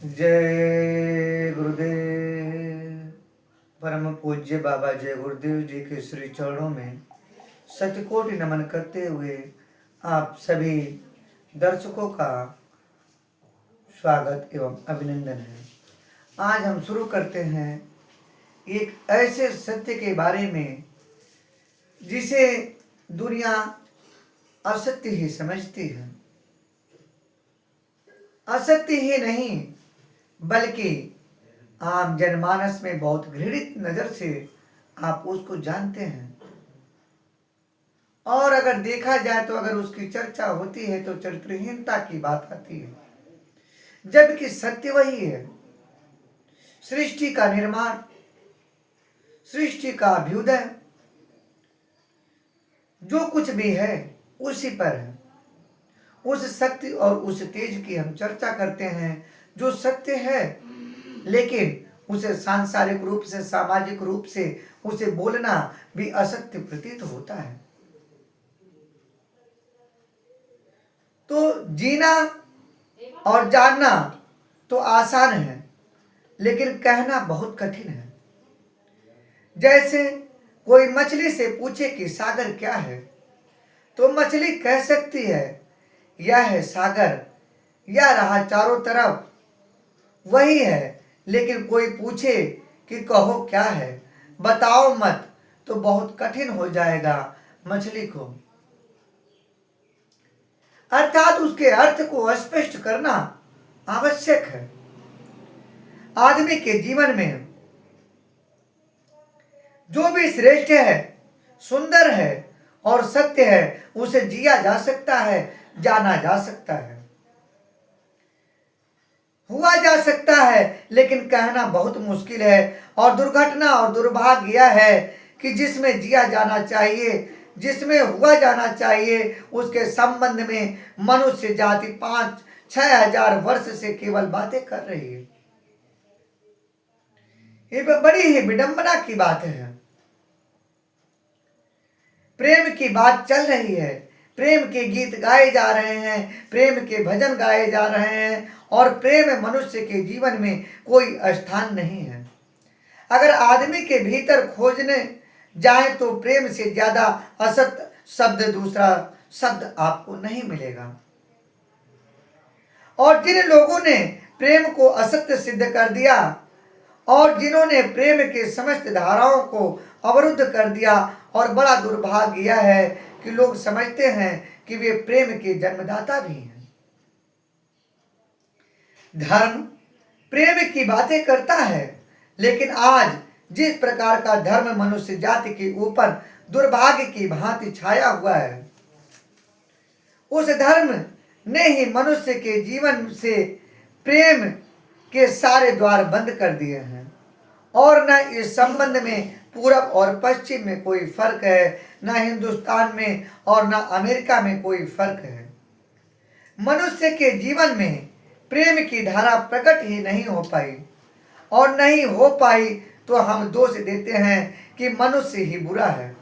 जय गुरुदेव। परम पूज्य बाबा जय गुरुदेव जी के श्री चरणों में शतकोटि नमन करते हुए आप सभी दर्शकों का स्वागत एवं अभिनंदन है। आज हम शुरू करते हैं एक ऐसे सत्य के बारे में जिसे दुनिया असत्य ही समझती है। असत्य ही नहीं बल्कि आम जनमानस में बहुत घृणित नजर से आप उसको जानते हैं, और अगर देखा जाए तो अगर उसकी चर्चा होती है तो चरित्रहीनता की बात आती है, जबकि सत्य वही है। सृष्टि का निर्माण, सृष्टि का अभ्युदय, जो कुछ भी है उसी पर है। उस शक्ति और उस तेज की हम चर्चा करते हैं जो सत्य है, लेकिन उसे सांसारिक रूप से, सामाजिक रूप से उसे बोलना भी असत्य प्रतीत होता है। तो जीना और जानना तो आसान है, लेकिन कहना बहुत कठिन है। जैसे कोई मछली से पूछे कि सागर क्या है, तो मछली कह सकती है यह है सागर, यह रहा चारों तरफ वही है। लेकिन कोई पूछे कि कहो क्या है, बताओ मत, तो बहुत कठिन हो जाएगा मछली को। अर्थात उसके अर्थ को स्पष्ट करना आवश्यक है। आदमी के जीवन में जो भी श्रेष्ठ है, सुंदर है और सत्य है, उसे जिया जा सकता है, जाना जा सकता है, हुआ जा सकता है, लेकिन कहना बहुत मुश्किल है। और दुर्घटना और दुर्भाग्य यह है कि जिसमें जिया जाना चाहिए, जिसमें हुआ जाना चाहिए, उसके संबंध में मनुष्य जाति 5-6 हजार वर्ष से केवल बातें कर रही है। ये बड़ी ही विडंबना की बात है। प्रेम की बात चल रही है, प्रेम के गीत गाए जा रहे हैं, प्रेम के भजन गाए जा रहे हैं, और प्रेम मनुष्य के जीवन में कोई स्थान नहीं है। अगर आदमी के भीतर खोजने जाए तो प्रेम से ज्यादा असत शब्द, दूसरा शब्द आपको नहीं मिलेगा। और जिन लोगों ने प्रेम को असत्य सिद्ध कर दिया और जिन्होंने प्रेम के समस्त धाराओं को अवरुद्ध कर दिया, और बड़ा दुर्भाग्य यह है कि लोग समझते हैं कि वे प्रेम के जन्मदाता भी हैं। धर्म प्रेम की बातें करता है, लेकिन आज जिस प्रकार का धर्म मनुष्य जाति के ऊपर दुर्भाग्य की भांति छाया हुआ है, उस धर्म ने ही मनुष्य के जीवन से प्रेम के सारे द्वार बंद कर दिए हैं। और न इस संबंध में पूरब और पश्चिम में कोई फर्क है, न हिंदुस्तान में और न अमेरिका में कोई फर्क है। मनुष्य के जीवन में प्रेम की धारा प्रकट ही नहीं हो पाई, और नहीं हो पाई तो हम दोष देते हैं कि मनुष्य ही बुरा है,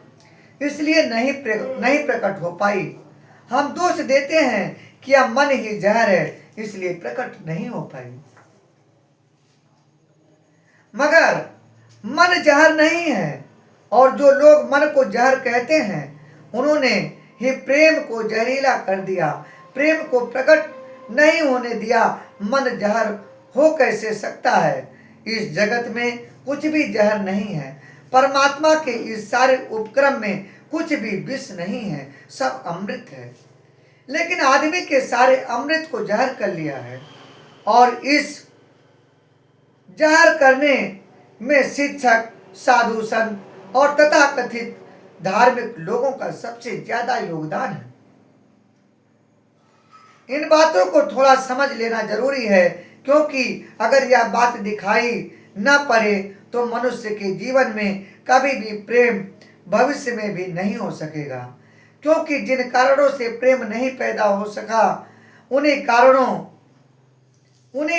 इसलिए नहीं प्रकट हो पाई। हम दोष देते हैं कि यह मन ही जहर है, इसलिए प्रकट नहीं हो पाई। मगर मन जहर नहीं है, और जो लोग मन को जहर कहते हैं उन्होंने ही प्रेम को जहरीला कर दिया, प्रेम को प्रकट नहीं होने दिया। मन जहर हो कैसे सकता है? इस जगत में कुछ भी जहर नहीं है। परमात्मा के इस सारे उपक्रम में कुछ भी विष नहीं है, सब अमृत है। लेकिन आदमी के सारे अमृत को जहर कर लिया है, और इस जहर करने में शिक्षक, साधु संत और तथाकथित धार्मिक लोगों का सबसे ज्यादा योगदान है। इन बातों को थोड़ा समझ लेना जरूरी है, क्योंकि अगर यह बात दिखाई न पड़े तो मनुष्य के जीवन में कभी भी प्रेम भविष्य में भी नहीं हो सकेगा। क्योंकि जिन कारणों से प्रेम नहीं पैदा हो सका, उन्हीं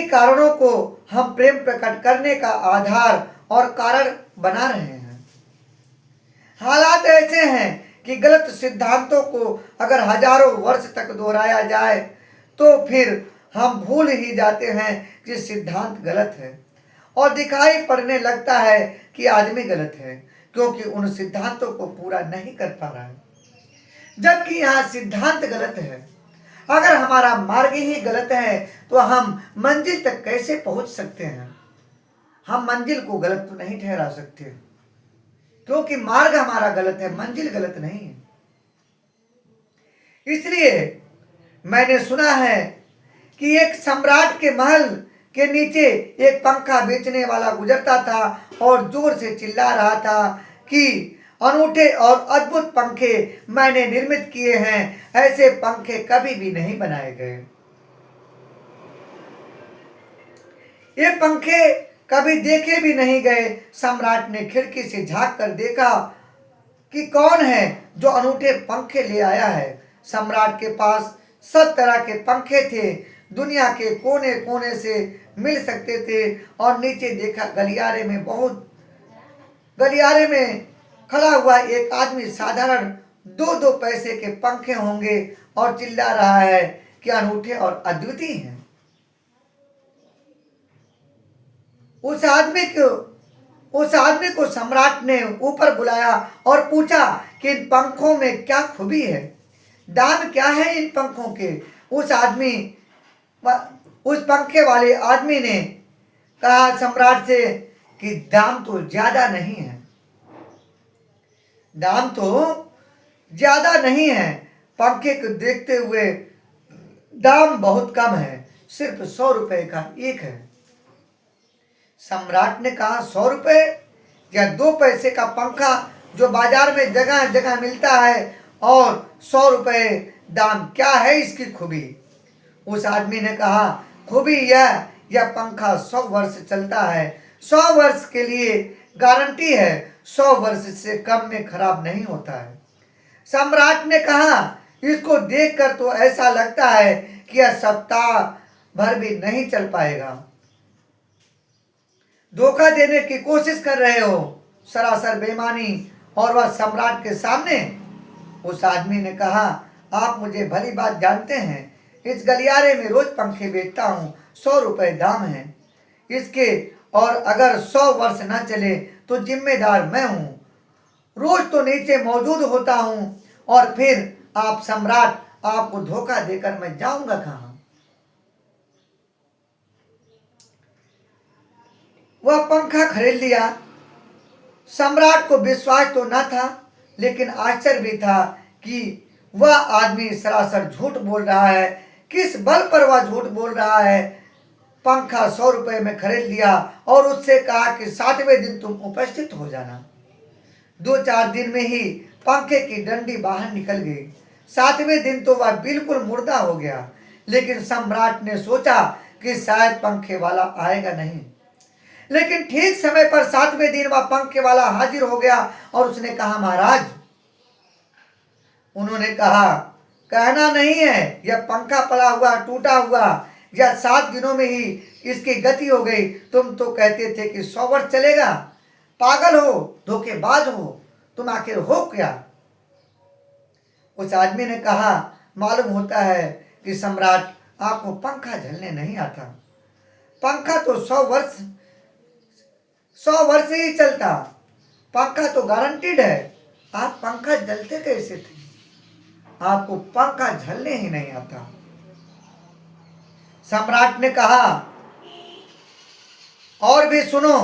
कारणों को हम प्रेम प्रकट करने का आधार और कारण बना रहे हैं। हालात ऐसे हैं कि गलत सिद्धांतों को अगर हजारों वर्ष तक दोहराया जाए तो फिर हम भूल ही जाते हैं कि सिद्धांत गलत है और दिखाई पड़ने लगता है कि आदमी गलत है, क्योंकि उन सिद्धांतों को पूरा नहीं कर पा रहा है। जबकि यहाँ सिद्धांत गलत है। अगर हमारा मार्ग ही गलत है तो हम मंजिल तक कैसे पहुंच सकते हैं? हम मंजिल को गलत तो नहीं ठहरा सकते, क्योंकि मार्ग हमारा गलत है, मंजिल गलत नहीं है। इसलिए मैंने सुना है कि एक सम्राट के महल के नीचे एक पंखा बेचने वाला गुजरता था और जोर से चिल्ला रहा था कि अनूठे और अद्भुत पंखे मैंने निर्मित किए हैं, ऐसे पंखे कभी भी नहीं बनाए गए। ये पंखे कभी देखे भी नहीं गए। सम्राट ने खिड़की से झांक कर देखा कि कौन है जो अनूठे पंखे ले आया है। सम्राट के पास सब तरह के पंखे थे, दुनिया के कोने कोने से मिल सकते थे। और नीचे देखा गलियारे में खड़ा हुआ एक आदमी साधारण 2-2 पैसे के पंखे होंगे और चिल्ला रहा है कि अनूठे और अद्वितीय हैं। उस आदमी को सम्राट ने ऊपर बुलाया और पूछा कि इन पंखों में क्या खूबी है, दाम क्या है इन पंखों के। उस पंखे वाले आदमी ने कहा सम्राट से कि दाम तो ज्यादा नहीं है, दाम तो ज्यादा नहीं है, पंखे को देखते हुए दाम बहुत कम है, सिर्फ 100 रुपए का एक है। सम्राट ने कहा 100 रुपए या 2 पैसे का पंखा जो बाजार में जगह जगह मिलता है, और 100 रुपए दाम, क्या है इसकी खूबी? उस आदमी ने कहा खूबी यह पंखा 100 वर्ष चलता है, 100 वर्ष के लिए गारंटी है, 100 वर्ष से कम में खराब नहीं होता है। सम्राट ने कहा इसको देखकर तो ऐसा लगता है कि यह सप्ताह भर भी नहीं चल पाएगा, धोखा देने की कोशिश कर रहे हो, सरासर बेईमानी। और वह सम्राट के सामने उस आदमी ने कहा आप मुझे भली बात जानते हैं, इस गलियारे में रोज पंखे बेचता हूँ, 100 रुपए दाम है इसके, और अगर 100 वर्ष न चले तो जिम्मेदार मैं हूँ, रोज तो नीचे मौजूद होता हूँ, और फिर आप सम्राट, आपको धोखा देकर मैं जाऊंगा कहाँ? वह पंखा खरीद लिया। सम्राट को विश्वास तो न था, लेकिन आश्चर्य भी था कि वह आदमी सरासर झूठ बोल रहा है। किस बल पर वह झूठ बोल रहा है? पंखा 100 रुपए में खरीद लिया और उससे कहा कि 7वें दिन तुम उपस्थित हो जाना। 2-4 दिन में ही पंखे की डंडी बाहर निकल गई। 7वें दिन तो वह बिल्कुल मुर्दा हो गया, लेकिन सम्राट ने सोचा कि शायद पंखे वाला आएगा नहीं। लेकिन ठीक समय पर 7वें दिन वह पंखे वाला हाजिर हो गया और उसने कहा महाराज, उन्होंने कहा कहना नहीं है, यह पंखा पड़ा हुआ टूटा हुआ, या 7 दिनों में ही इसकी गति हो गई। तुम तो कहते थे कि 100 वर्ष चलेगा, पागल हो, धोखेबाज हो, तुम आखिर हो क्या? उस आदमी ने कहा मालूम होता है कि सम्राट आपको पंखा झलने नहीं आता, पंखा तो 100 वर्ष ही चलता, पंखा तो गारंटीड है, आप पंखा जलते कैसे थे? आपको पंखा झलने ही नहीं आता। सम्राट ने कहा और भी सुनो,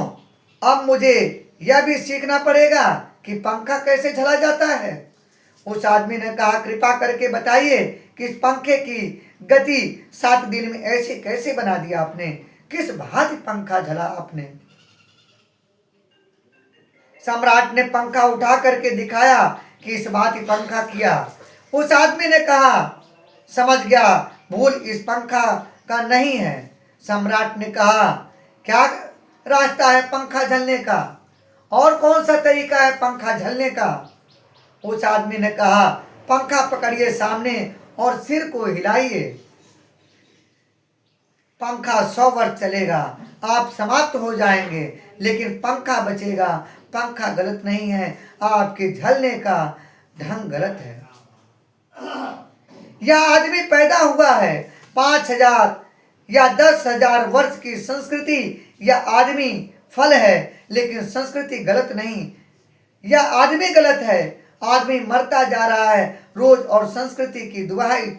अब मुझे यह भी सीखना पड़ेगा कि पंखा कैसे झला जाता है। उस आदमी ने कहा कृपा करके बताइए कि इस पंखे की गति 7 दिन में ऐसे कैसे बना दिया आपने, किस भांति पंखा झला आपने? सम्राट ने पंखा उठा करके दिखाया कि इस भांति पंखा किया। उस आदमी ने कहा समझ गया, भूल इस पंखा का नहीं है। सम्राट ने कहा क्या रास्ता है पंखा झलने का, और कौन सा तरीका है पंखा झलने का? उस आदमी ने कहा पंखा पकड़िए सामने और सिर को हिलाइए, पंखा 100 वर्ष चलेगा, आप समाप्त हो जाएंगे, लेकिन पंखा बचेगा। पंखा गलत नहीं है, आपके झलने का ढंग गलत है। यह आदमी पैदा हुआ है 5000 या 10,000 वर्ष की संस्कृति या आदमी फल है, लेकिन संस्कृति गलत नहीं। या आदमी गलत है, आदमी मरता जा रहा है रोज, और संस्कृति की दुहाई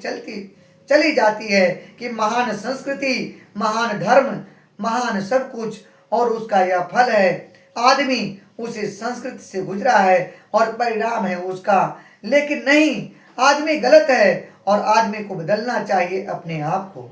चली जाती है कि महान संस्कृति, महान धर्म, महान सब कुछ, और उसका यह फल है। आदमी उसी संस्कृति से गुजरा है और परिणाम है उसका। लेकिन नहीं, आदमी गलत है और आदमी को बदलना चाहिए अपने आप को।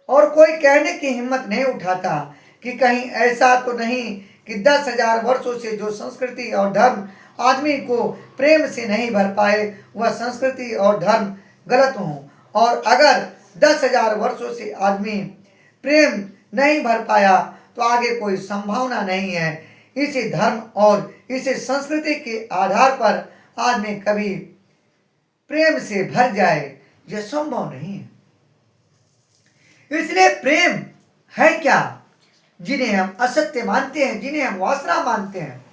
और कोई कहने की हिम्मत नहीं उठाता कि कहीं ऐसा तो नहीं कि 10,000 वर्षों से जो संस्कृति और धर्म आदमी को प्रेम से नहीं भर पाए, वह संस्कृति और धर्म गलत हों। और अगर 10,000 वर्षों से आदमी प्रेम नहीं भर पाया तो आगे कोई संभावना नहीं है। इसी धर्म और इसी संस्कृति के आधार पर आदमी कभी प्रेम से भर जाए, यह संभव नहीं है। इसलिए प्रेम है क्या? जिन्हें हम असत्य मानते हैं, जिन्हें हम वासना मानते हैं,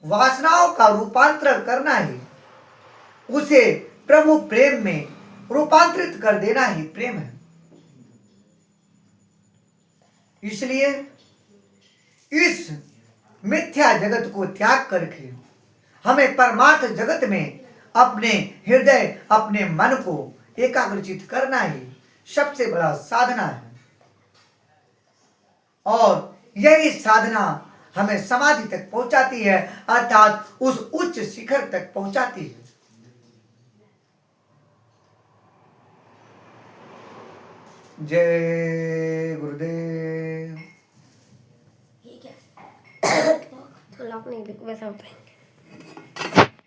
वासनाओं का रूपांतरण करना ही, उसे प्रभु प्रेम में रूपांतरित कर देना ही प्रेम है। इसलिए इस मिथ्या जगत को त्याग करके हमें परमार्थ जगत में अपने हृदय, अपने मन को एकाग्रचित करना ही सबसे बड़ा साधना है। और यही साधना हमें समाधि तक पहुंचाती है, अर्थात उस उच्च शिखर तक पहुंचाती है। जय गुरुदेव। ठीक है। तो लॉक नहीं वैसा होता है।